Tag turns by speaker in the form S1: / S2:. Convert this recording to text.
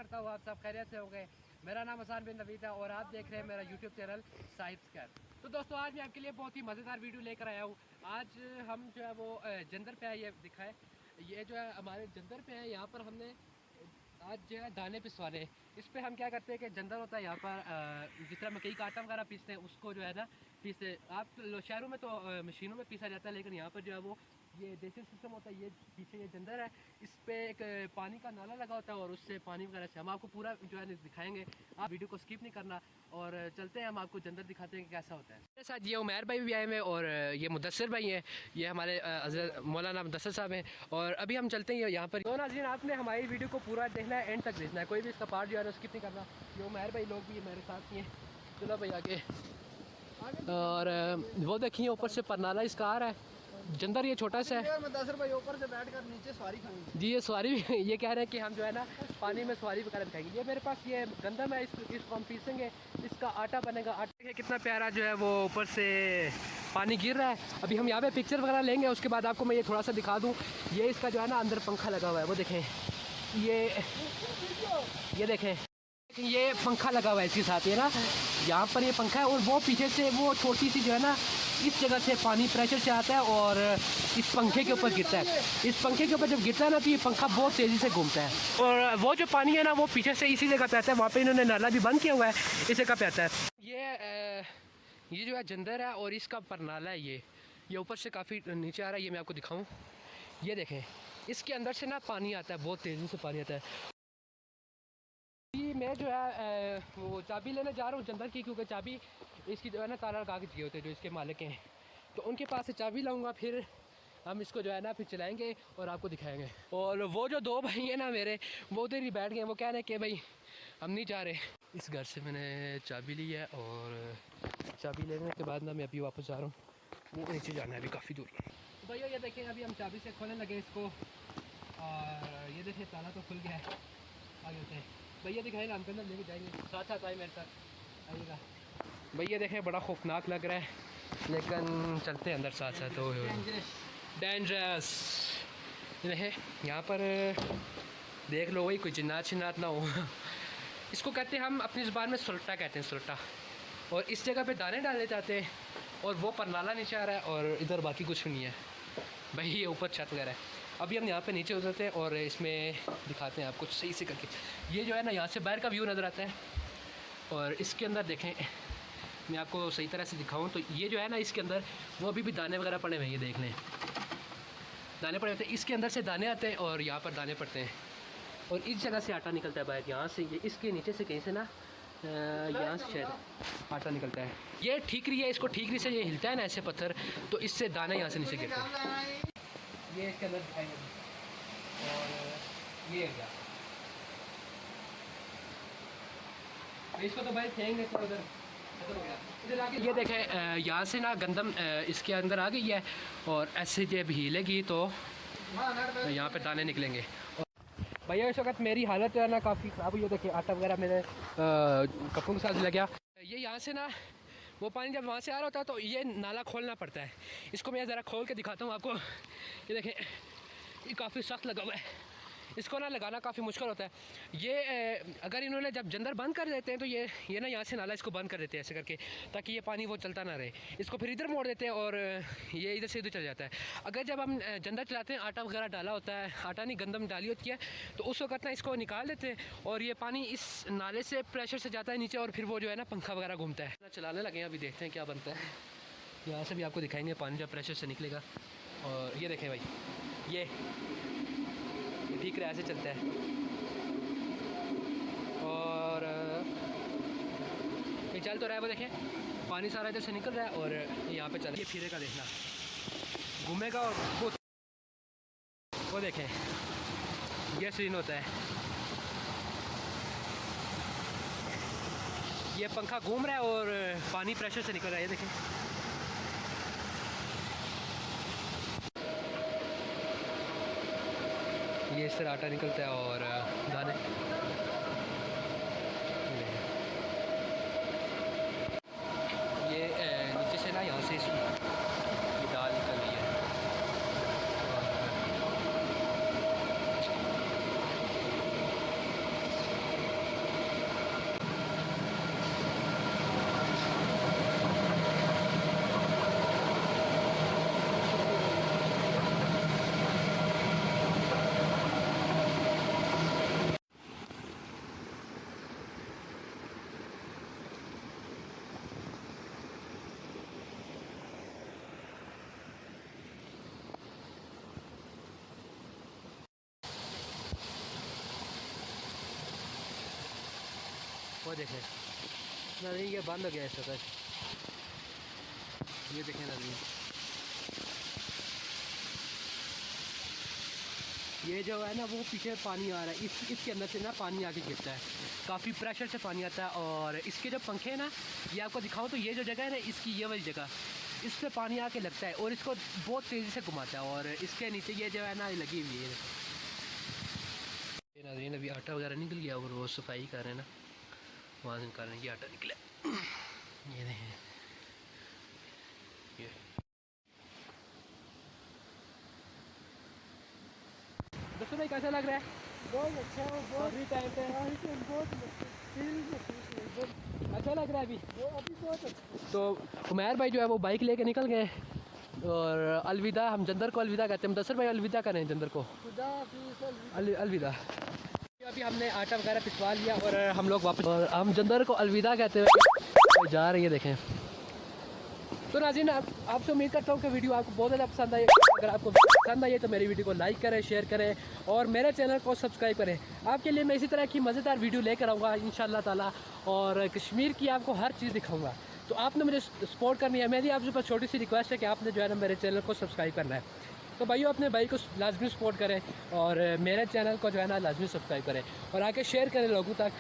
S1: करता हूँ आप सब खैरियत से होंगे। मेरा नाम हसन बिन नवीद है और आप देख रहे हैं मेरा यूट्यूब चैनल साहिब स्कैर। तो दोस्तों आज मैं आपके लिए बहुत ही मज़ेदार वीडियो लेकर आया हूँ। आज हम जो है वो जंदर पे है, ये दिखाए, ये जो है हमारे जंदर पे है। यहाँ पर हमने आज जो है दाने पिसवाने, इस पर हम क्या करते हैं कि जंदर होता है यहाँ पर जिस तरह मकई का आटा वगैरह पीसते हैं उसको जो है ना पीसते। आप शहरों में तो मशीनों में पीसा जाता है, लेकिन यहाँ पर जो है वो ये देसी सिस्टम होता है। ये पीछे ये जंदर है, इस पर एक पानी का नाला लगा होता है और उससे पानी वगैरह से हम आपको पूरा जो है दिखाएंगे। आप वीडियो को स्किप नहीं करना और चलते हैं, हम आपको जंदर दिखाते हैं कि कैसा होता है। मेरे साथ ये उमैर भाई भी आए हुए और ये मुदस्सिर भाई हैं, ये हमारे मौलाना मुदस्सिर साहब हैं। और अभी हम चलते हैं यहाँ पर। तो नाज़रीन आपने हमारी वीडियो को पूरा देखना है, एंड तक देखना है, कोई भी इसका पार्ट जो है स्किप नहीं करना। ये उमैर भाई लोग भी मेरे साथ ही हैं। चलो भाई आगे। और वो देखिए ऊपर से परनाला इसका आ रहा है। जंदर ये छोटा सा है।
S2: मुदस्सिर भाई ऊपर से बैठकर नीचे सवारी खाएंगे
S1: जी, ये सवारी भी ये कह रहे हैं कि हम जो है ना पानी में सवारी वगैरह दिखाएंगे। ये मेरे पास ये गंदम है, इसको हम पीसेंगे, इसका आटा बनेगा। आटे के कितना प्यारा जो है वो ऊपर से पानी गिर रहा है। अभी हम यहाँ पे पिक्चर वगैरह लेंगे, उसके बाद आपको मैं ये थोड़ा सा दिखा दूँ। ये इसका जो है ना अंदर पंखा लगा हुआ है, वो देखें, ये देखें, ये पंखा लगा हुआ है इसके साथ, ये ना यहाँ पर ये पंखा है। और वो पीछे से वो छोटी सी जो है ना इस जगह से पानी प्रेशर से आता है और इस पंखे के ऊपर गिरता है। इस पंखे के ऊपर जब गिरता है ना तो ये पंखा बहुत तेज़ी से घूमता है और वो जो पानी है ना वो पीछे से इसी जगह पे आता है। वहाँ पे इन्होंने नाला भी बंद किया हुआ है, इस जगह पे आता है। ये जो है जंदर है और इसका परनाला है। ये ऊपर से काफ़ी नीचे आ रहा है, ये मैं आपको दिखाऊँ। ये देखें, इसके अंदर से ना पानी आता है, बहुत तेज़ी से पानी आता है। मैं जो है वो चाबी लेने जा रहा हूँ जंदर की, क्योंकि चाबी इसकी जो है ना ताला कागज किए होते हैं जो इसके मालिक हैं, तो उनके पास से चाबी लाऊंगा, फिर हम इसको जो है ना फिर चलाएंगे और आपको दिखाएंगे। और वो जो दो भाई हैं ना मेरे, वो उधर ही बैठ गए, वो कह रहे हैं कि भाई हम नहीं जा रहे। इस घर से मैंने चाबी ली है और चाबी लेने के बाद ना मैं अभी वापस जा रहा हूँ, वो नीचे जाना है अभी काफ़ी दूर। तो भैया ये देखें, अभी हम चाबी से खोलने लगे इसको और ये देखें ताला तो खुल गया है। आगे होते हैं भैया, दिखाए ना, हम अंदर लेके जाएंगे, साथ साथ आए मेरे साथ, आइएगा। भैया देखें बड़ा खौफनाक लग रहा है, लेकिन चलते हैं अंदर साथ साथ। हो डेंजरस है यहाँ पर, देख लो वही कोई जिन्नात शिन्नात ना हो। इसको कहते हैं हम अपनी ज़ुबान में सुलटा कहते हैं, सुलटा। और इस जगह पे दाने डाले जाते हैं और वो परनाला नीचे आ रहा है और इधर बाकी कुछ नहीं है भाई, ये ऊपर छत वगैरह है। अभी हम यहाँ पे नीचे उतरते हैं और इसमें दिखाते हैं आपको सही से करके। ये जो है ना यहाँ से बाहर का व्यू नज़र आता है और इसके अंदर देखें, मैं आपको सही तरह से दिखाऊं तो ये जो है ना इसके अंदर वो अभी भी दाने वगैरह पड़े हुए हैं, ये देख लें, दाने पड़े होते हैं। इसके अंदर से दाने आते हैं और यहाँ पर दाने पड़ते हैं और इस जगह से आटा निकलता है बाहर, यहाँ से, ये इसके नीचे से कहीं से ना यहाँ से शायद आटा निकलता है। ये ठीकरी है, इसको ठीकरी से ये हिलता है ना ऐसे पत्थर, तो इससे दाने यहाँ से नीचे गिरते हैं। ये इसके अंदर दिखाएंगे और ये क्या, इसको तो भाई फेंकेंगे तो उधर इधर आके। ये देखें यहाँ से ना गंदम इसके अंदर आ गई है और ऐसे जब हिलेगी तो यहाँ पे दाने निकलेंगे। और भैया इस वक्त मेरी हालत है ना काफ़ी ख़राब हुई है, देखिए आटा वगैरह मेरे कपड़ों के साथ लग गया। ये यहाँ से ना वो पानी जब वहाँ से आ रहा होता है तो ये नाला खोलना पड़ता है। इसको मैं ज़रा खोल के दिखाता हूँ आपको। ये देखें, ये काफ़ी सख्त लगा हुआ है, इसको ना लगाना काफ़ी मुश्किल होता है। ये अगर इन्होंने जब जंदर बंद कर देते हैं तो ये ना यहाँ से नाला इसको बंद कर देते हैं ऐसे करके, ताकि ये पानी वो चलता ना रहे। इसको फिर इधर मोड़ देते हैं और ये इधर से इधर चल जाता है। अगर जब हम जंदर चलाते हैं, आटा वगैरह डाला होता है, आटा नहीं गंदम डाली होती है, तो उस वक्त ना इसको निकाल देते हैं और ये पानी इस नाले से प्रेशर से जाता है नीचे और फिर वो जो है ना पंखा वगैरह घूमता है। चलाने लगे, अभी देखते हैं क्या बनता है। यहाँ से भी आपको दिखाएंगे पानी जब प्रेशर से निकलेगा। और ये देखें भाई, ये ठीक रहा, ऐसे चलता है। और ये चल तो रहा है, वो देखें पानी सारा इधर से निकल रहा है और यहाँ पे चल, ये फिरेगा, देखना घूमेगा और वो देखें ये सीन होता है। ये पंखा घूम रहा है और पानी प्रेशर से निकल रहा है, ये देखें। ये इस तरह आटा निकलता है और दाने, ये नीचे से ना यहाँ से ये दाल निकल रही है। वो देखें नाज़रीन, ये बंद हो गया इस वक्त। ये देखें नाज़रीन, ये जो है ना वो पीछे पानी आ रहा है, इसके अंदर से ना पानी आके गिरता है, काफ़ी प्रेशर से पानी आता है। और इसके जो पंखे हैं ना, ये आपको दिखाऊं तो ये जो जगह है ना इसकी, ये वाली जगह, इस पर पानी आके लगता है और इसको बहुत तेज़ी से घुमाता है। और इसके नीचे ये जो है ना लगी हुई है। ये नाज़रीन अभी आटा वगैरह निकल गया और वो सफाई कर रहे हैं ना, वहाँ से कर रहे हैं, ये आटा निकला। ये देखें, ये दोस्तों भाई कैसा लग रहा है?
S2: बहुत अच्छा है, बहुत
S1: टाइम पे
S2: बहुत
S1: अच्छा लग रहा है अभी।
S2: अभी बहुत अच्छा।
S1: तो उमैर भाई जो है वो बाइक लेके निकल गए और अलविदा, हम जंदर को अलविदा कहते हैं। मुदस्सर भाई अलविदा करें जंदर को,
S2: खुदा हाफिज़।
S1: अलविदा। अभी हमने आटा वगैरह पिसवा लिया और हम लोग वापस, और हम जंदर को अलविदा कहते हुए जा रहे हैं। देखें तो नाज़रीन, आपसे उम्मीद करता हूँ कि वीडियो आपको बहुत ज़्यादा पसंद आई। अगर आपको पसंद आई तो मेरी वीडियो को लाइक करें, शेयर करें और मेरे चैनल को सब्सक्राइब करें। आपके लिए मैं इसी तरह की मज़ेदार वीडियो लेकर आऊँगा इंशाअल्लाह ताला, और कश्मीर की आपको हर चीज़ दिखाऊँगा। तो आपने मुझे सपोर्ट करनी है। मेरी आपसे बस छोटी सी रिक्वेस्ट है कि आपने जो है ना मेरे चैनल को सब्सक्राइब करना है। तो भाइयों अपने भाई को लाजमी सपोर्ट करें और मेरे चैनल को जो है ना लाजमी सब्सक्राइब करें और आके शेयर करें लोगों तक।